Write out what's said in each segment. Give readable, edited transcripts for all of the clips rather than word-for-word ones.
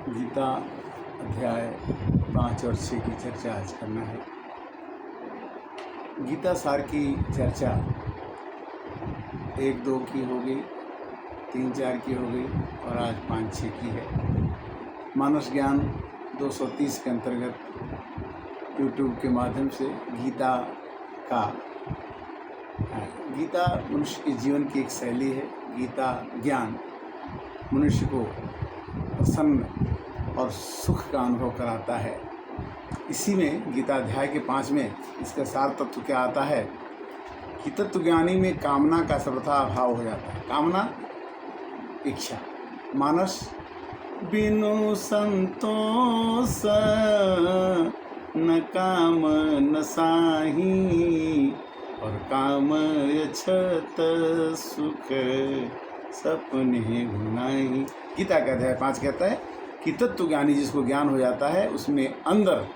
गीता अध्याय 5 और 6 की चर्चा आज करना है। गीता सार की चर्चा 1-2 की हो गई, 3-4 की हो गई और आज 5-6 की है। मानस ज्ञान 230 के अंतर्गत यूट्यूब के माध्यम से गीता का गीता मनुष्य के जीवन की एक शैली है। गीता ज्ञान मनुष्य को प्रसन्न और सुख का अनुभव कराता है। इसी में गीता अध्याय के 5 में इसका सार तत्व क्या आता है कि तत्वज्ञानी में कामना का सर्वथा अभाव हो जाता है। कामना इच्छा, मानस बिनु संतोष न काम न साही और काम अछत सुख सपने भुनाई। गीता का अध्याय 5 कहता है कि तत्वज्ञानी जिसको ज्ञान हो जाता है उसमें अंदर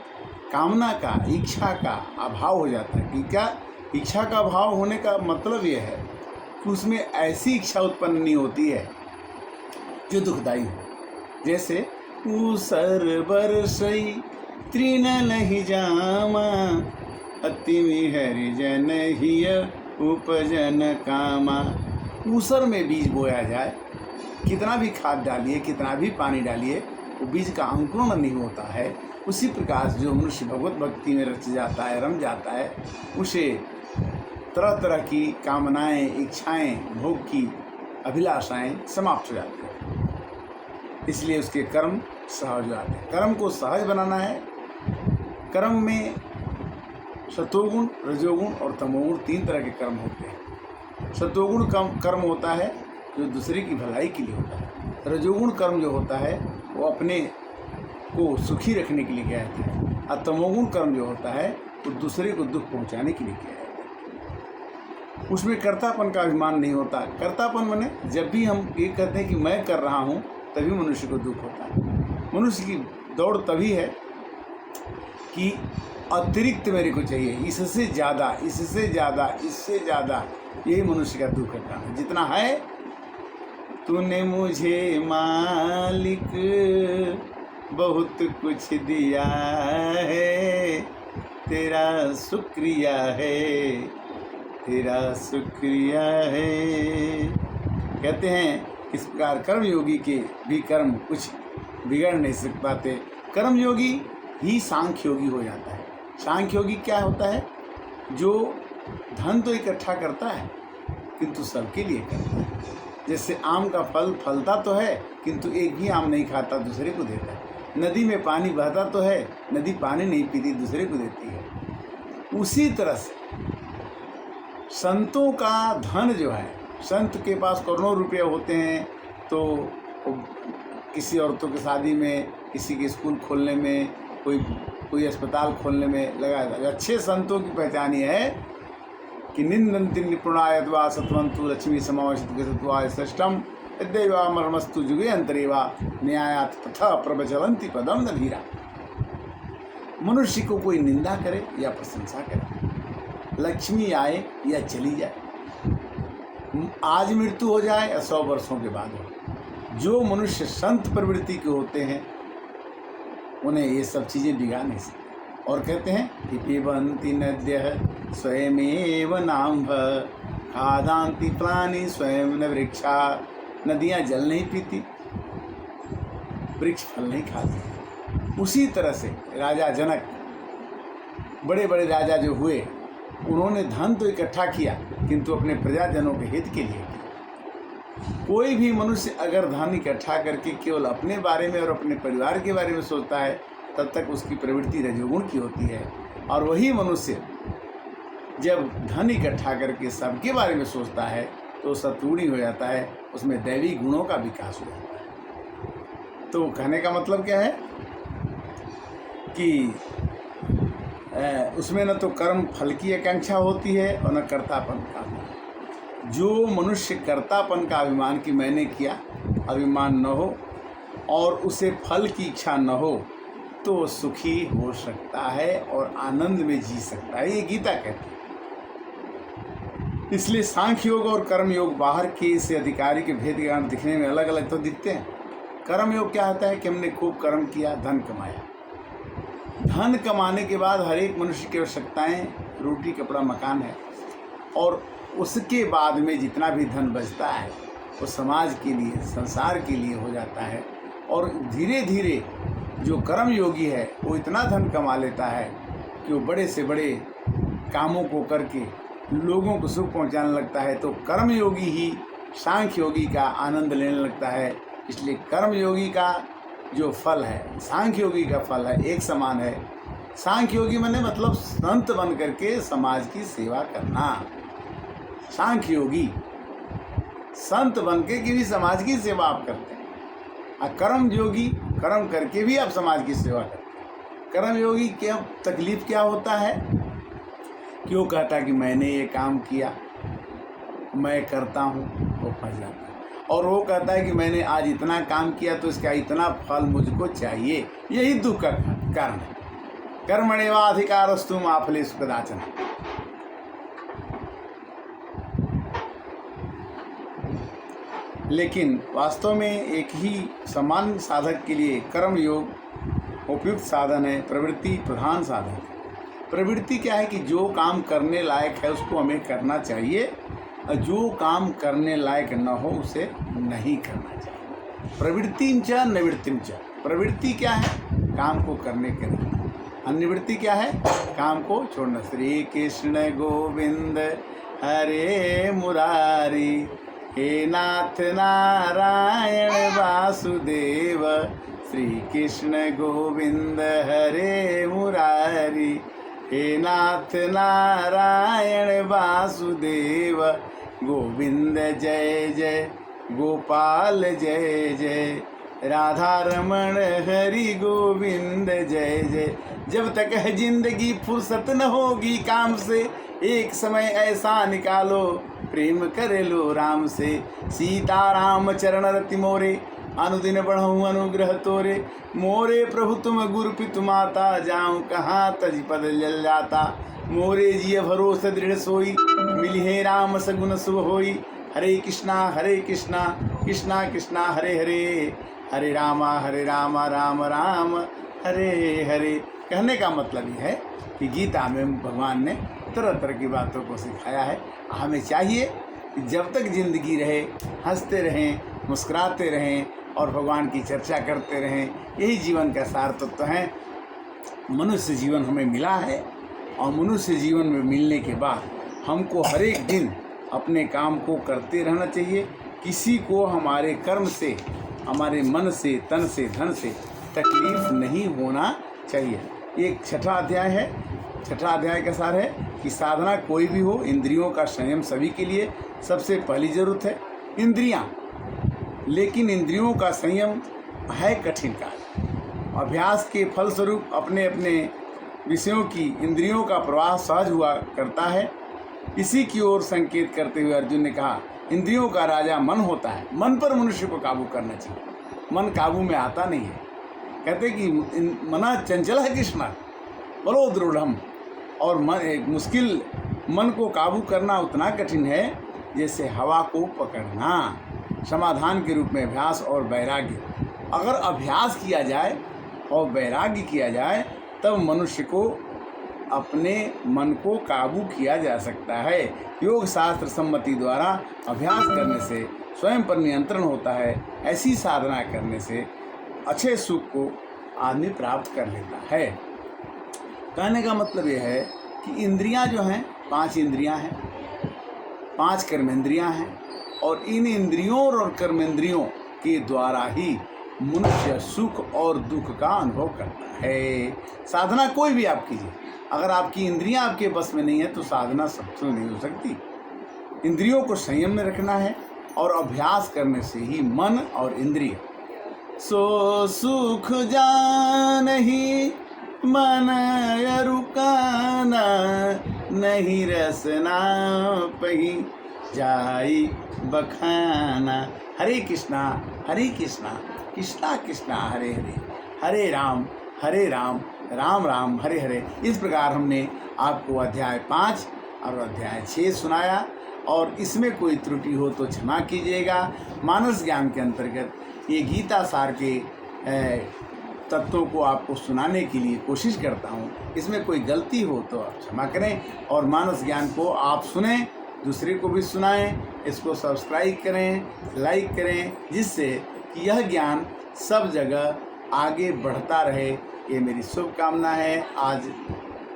कामना का, इच्छा का अभाव हो जाता है। कि क्या इच्छा का अभाव होने का मतलब यह है कि उसमें ऐसी इच्छा उत्पन्न नहीं होती है जो दुखदायी हो। जैसे ऊसर बरसई तृण लहि जामा अति हरिजन हिय उपजन कामा। ऊसर में बीज बोया जाए, कितना भी खाद डालिए, कितना भी पानी डालिए, वो बीज का अंकुरण नहीं होता है। उसी प्रकार जो मनुष्य भगवत भक्ति में रच जाता है, रम जाता है, उसे तरह तरह की कामनाएं, इच्छाएं, भोग की अभिलाषाएं समाप्त हो जाती हैं। इसलिए उसके कर्म सहज हो जाते हैं। कर्म को सहज बनाना है। कर्म में सतोगुण, रजोगुण और तमोगुण 3 तरह के कर्म होते हैं। सतोगुण कर्म होता है जो दूसरे की भलाई के लिए होता है। रजोगुण कर्म जो होता है वो अपने को सुखी रखने के लिए किया जाता है। और तमोगुण कर्म जो होता है वो दूसरे को दुख पहुंचाने के लिए किया जाता है। उसमें कर्तापन का अभिमान नहीं होता। कर्तापन माने जब भी हम ये कहते हैं कि मैं कर रहा हूँ तभी मनुष्य को दुख होता है। मनुष्य की दौड़ तभी है कि अतिरिक्त मेरे को चाहिए, इससे ज़्यादा, इससे ज़्यादा, इससे ज़्यादा। यही मनुष्य का दुख है। जितना है तूने मुझे मालिक बहुत कुछ दिया है, तेरा शुक्रिया है, तेरा शुक्रिया है। कहते हैं इस प्रकार कर्मयोगी के भी कर्म कुछ बिगड़ नहीं पाते। कर्मयोगी ही सांख्य योगी हो जाता है। सांख्य योगी क्या होता है? जो धन तो इकट्ठा करता है किंतु सबके लिए करता है। जैसे आम का फल फलता तो है किंतु एक भी आम नहीं खाता, दूसरे को देता है। नदी में पानी बहता तो है, नदी पानी नहीं पीती, दूसरे को देती है। उसी तरह से संतों का धन जो है, संत के पास करोड़ों रुपये होते हैं तो किसी औरतों की शादी में, किसी के स्कूल खोलने में, कोई अस्पताल खोलने में लगा। अच्छे संतों की पहचान ये है कि निंदन्ति निपुणाय द्वा सत्वंतु लक्ष्मी समावेशितवाय सृष्टम यद्दैवा मर्मस्तु जुगे अंतरेवा न्यायात तथा प्रवचलंति पदम न धीरा। मनुष्य को कोई निंदा करे या प्रशंसा करे, लक्ष्मी आए या चली जाए, आज मृत्यु हो जाए या 100 वर्षों के बाद हो, जो मनुष्य संत प्रवृत्ति के होते हैं उन्हें ये सब चीज़ें बिगाड़ नहीं सकती। और कहते हैं कि पिबन्ति नद्यः स्वयमेव नाम्भ खादान्ति प्राणी स्वयं न वृक्षा। नदियाँ जल नहीं पीती, वृक्ष फल नहीं खाते। उसी तरह से राजा जनक, बड़े बड़े राजा जो हुए, उन्होंने धन तो इकट्ठा किया किंतु अपने प्रजाजनों के हित के लिए किया। कोई भी मनुष्य अगर धन इकट्ठा करके केवल अपने बारे में और अपने परिवार के बारे में सोचता है तब तक उसकी प्रवृत्ति रजोगुण की होती है। और वही मनुष्य जब धन इकट्ठा करके सबके बारे में सोचता है तो सतगुणी हो जाता है, उसमें दैवी गुणों का विकास हो जाता है। तो कहने का मतलब क्या है कि उसमें न तो कर्म फल की आकांक्षा होती है और न कर्तापन का। जो मनुष्य कर्तापन का अभिमान कि मैंने किया, अभिमान न हो और उसे फल की इच्छा न हो तो सुखी हो सकता है और आनंद में जी सकता है। ये गीता कहती है। इसलिए सांख्य योग और कर्म योग बाहर के से अधिकारी के भेद ज्ञान दिखने में अलग अलग तो दिखते हैं। कर्म योग क्या होता है कि हमने खूब कर्म किया, धन कमाया। धन कमाने के बाद हर एक मनुष्य की आवश्यकताएं रोटी कपड़ा मकान है, और उसके बाद में जितना भी धन बचता है वो समाज के लिए, संसार के लिए हो जाता है। और धीरे धीरे जो कर्म योगी है वो इतना धन कमा लेता है कि वो बड़े से बड़े कामों को करके लोगों को सुख पहुंचाने लगता है। तो कर्म योगी ही सांख्य योगी का आनंद लेने लगता है। इसलिए कर्म योगी का जो फल है, सांख्य योगी का फल है, एक समान है। सांख्य योगी मैंने मतलब संत बन करके समाज की सेवा करना। सांख्य योगी संत बन के भी समाज की सेवा आप करते हैं, और कर्म योगी कर्म करके भी आप समाज की सेवा करते हैं। कर्म योगी क्या तकलीफ क्या होता है कि वो कहता है कि मैंने ये काम किया, मैं करता हूँ, वो फंस जाता है। और वो कहता है कि मैंने आज इतना काम किया तो इसका इतना फल मुझको चाहिए। यही दुख का कारण है। कर्मण्येवाधिकारस्तु मा फलेषु कदाचन। लेकिन वास्तव में एक ही सामान्य साधक के लिए कर्म योग उपयुक्त साधन है, प्रवृत्ति प्रधान साधन है। प्रवृत्ति क्या है कि जो काम करने लायक है उसको हमें करना चाहिए, और जो काम करने लायक न हो उसे नहीं करना चाहिए। प्रवृत्तिं च निवृत्तिं च। प्रवृत्ति क्या है? काम को करने के लिए। निवृत्ति क्या है? काम को छोड़ना। श्री कृष्ण गोविंद हरे मुरारी, हे नाथ नारायण वासुदेव। श्री कृष्ण गोविंद हरे मुरारी, हे नाथ नारायण वासुदेव। गोविंद जय जय, गोपाल जय जय, राधा रमण हरि गोविंद जय जय। जब तक है जिंदगी फुर्सत न होगी काम से, एक समय ऐसा निकालो प्रेम करे लो राम से। सीता राम चरण रति मोरे, अनुदिन बढ़ऊँ अनुग्रह तोरे। मोरे प्रभु तुम गुरु पितु माता, जाऊँ कहाँ तज पद जल जाता। मोरे जिय भरोस दृढ़ सोई, मिली है राम सगुन शुभ होई। हरे कृष्णा कृष्णा कृष्णा हरे हरे, हरे राम राम राम हरे हरे। कहने का मतलब ये है कि गीता में भगवान ने तरह तरह की बातों को सिखाया है। हमें चाहिए कि जब तक जिंदगी रहे हंसते रहें, मुस्कुराते रहें और भगवान की चर्चा करते रहें। यही जीवन का सार तत्व है। मनुष्य जीवन हमें मिला है, और मनुष्य जीवन में मिलने के बाद हमको हर एक दिन अपने काम को करते रहना चाहिए। किसी को हमारे कर्म से, हमारे मन से, तन से, धन से तकलीफ नहीं होना चाहिए। एक छठा अध्याय है। छठा अध्याय का सार है कि साधना कोई भी हो, इंद्रियों का संयम सभी के लिए सबसे पहली जरूरत है। इंद्रियां, लेकिन इंद्रियों का संयम है कठिन कार्य। अभ्यास के फलस्वरूप अपने अपने विषयों की इंद्रियों का प्रवाह सहज हुआ करता है। इसी की ओर संकेत करते हुए अर्जुन ने कहा, इंद्रियों का राजा मन होता है। मन पर मनुष्य को काबू करना चाहिए। मन काबू में आता नहीं है। कहते कि मना चंचल है कृष्णा बलो दृढ़म। और मुश्किल मन को काबू करना उतना कठिन है जैसे हवा को पकड़ना। समाधान के रूप में अभ्यास और वैराग्य। अगर अभ्यास किया जाए और वैराग्य किया जाए तब मनुष्य को अपने मन को काबू किया जा सकता है। योग शास्त्र सम्मति द्वारा अभ्यास करने से स्वयं पर नियंत्रण होता है। ऐसी साधना करने से अच्छे सुख को आदमी प्राप्त कर लेता है। कहने का मतलब यह है कि इंद्रियां जो हैं, 5 इंद्रियां हैं, 5 कर्मेंद्रियां हैं, और इन इंद्रियों और कर्मेंद्रियों के द्वारा ही मनुष्य सुख और दुख का अनुभव करता है। साधना कोई भी आप कीजिए, अगर आपकी इंद्रियां आपके बस में नहीं है तो साधना सबसे नहीं हो सकती। इंद्रियों को संयम में रखना है, और अभ्यास करने से ही मन और इंद्रिय सो सुख जानहि मन रुकाना, नहीं रसना पही जाई बखाना। हरे कृष्णा कृष्णा कृष्णा हरे हरे, हरे राम राम राम हरे हरे। इस प्रकार हमने आपको अध्याय 5 और अध्याय 6 सुनाया, और इसमें कोई त्रुटि हो तो क्षमा कीजिएगा। मानस ज्ञान के अंतर्गत ये गीता सार के तत्वों को आपको सुनाने के लिए कोशिश करता हूँ। इसमें कोई गलती हो तो आप क्षमा करें और मानस ज्ञान को आप सुने, दूसरे को भी सुनाएं, इसको सब्सक्राइब करें, लाइक करें, जिससे कि यह ज्ञान सब जगह आगे बढ़ता रहे। ये मेरी शुभकामना है। आज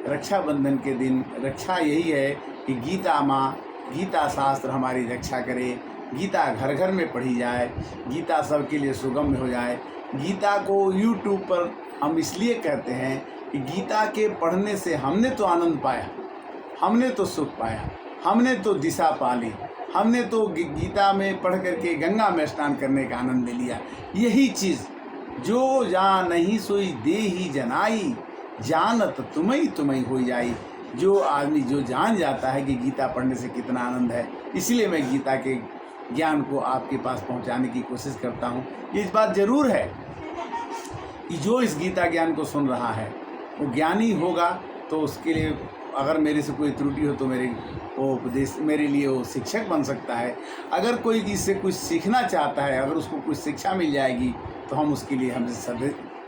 रक्षाबंधन के दिन रक्षा यही है कि गीता माँ, गीता शास्त्र हमारी रक्षा करे, गीता घर घर में पढ़ी जाए, गीता सबके लिए सुगम्य हो जाए। गीता को YouTube पर हम इसलिए कहते हैं कि गीता के पढ़ने से हमने तो आनंद पाया, हमने तो सुख पाया, हमने तो दिशा पा ली, हमने तो गीता में पढ़ करके गंगा में स्नान करने का आनंद ले लिया। यही चीज़ जो जान नहीं सोई दे ही जनाई, जानत तुम्हें तुम्हें हो जाई। जो आदमी जो जान जाता है कि गीता पढ़ने से कितना आनंद है, इसलिए मैं गीता के ज्ञान को आपके पास पहुंचाने की कोशिश करता हूं। इस बात ज़रूर है कि जो इस गीता ज्ञान को सुन रहा है वो ज्ञानी होगा, तो उसके लिए अगर मेरे से कोई त्रुटि हो तो वो उपदेश मेरे लिए वो शिक्षक बन सकता है। अगर कोई इससे कुछ सीखना चाहता है, अगर उसको कुछ शिक्षा मिल जाएगी, तो हम उसके लिए हमसे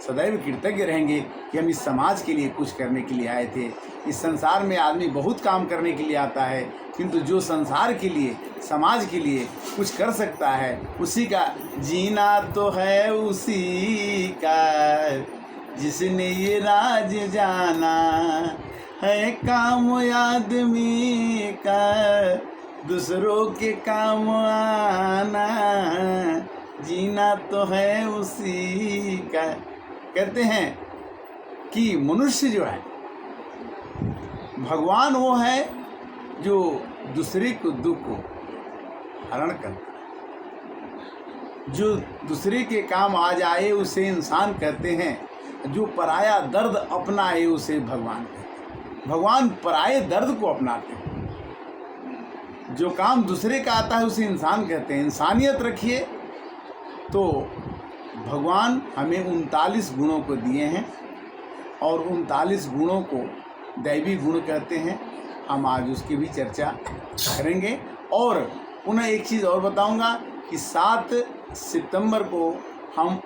सदैव कृतज्ञ रहेंगे कि हम इस समाज के लिए कुछ करने के लिए आए थे। इस संसार में आदमी बहुत काम करने के लिए आता है, किंतु जो संसार के लिए, समाज के लिए कुछ कर सकता है, उसी का जीना तो है उसी का, जिसने ये राज जाना है काम आदमी का, दूसरों के काम आना, जीना तो है उसी का। कहते हैं कि मनुष्य जो है, भगवान वो है जो दूसरे को दुख को हरण करता है, जो दूसरे के काम आ जाए उसे इंसान कहते हैं, जो पराया दर्द अपनाए उसे भगवान कहते हैं। भगवान पराये दर्द को अपनाते हैं। जो काम दूसरे का आता है उसे इंसान कहते हैं। इंसानियत रखिए तो भगवान हमें 39 गुणों को दिए हैं और 39 गुणों को दैवी गुण कहते हैं। हम आज उसकी भी चर्चा करेंगे। और पुनः एक चीज़ और बताऊंगा कि 7 सितंबर को हम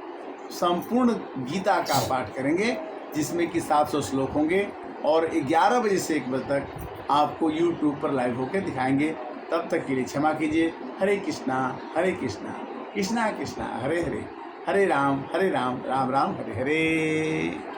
संपूर्ण गीता का पाठ करेंगे, जिसमें कि 700 श्लोक होंगे और 11 बजे से 1 बजे तक आपको YouTube पर लाइव होकर दिखाएंगे। तब तक के लिए क्षमा कीजिए। हरे कृष्णा कृष्णा कृष्णा हरे हरे, हरे राम राम राम हरे हरे।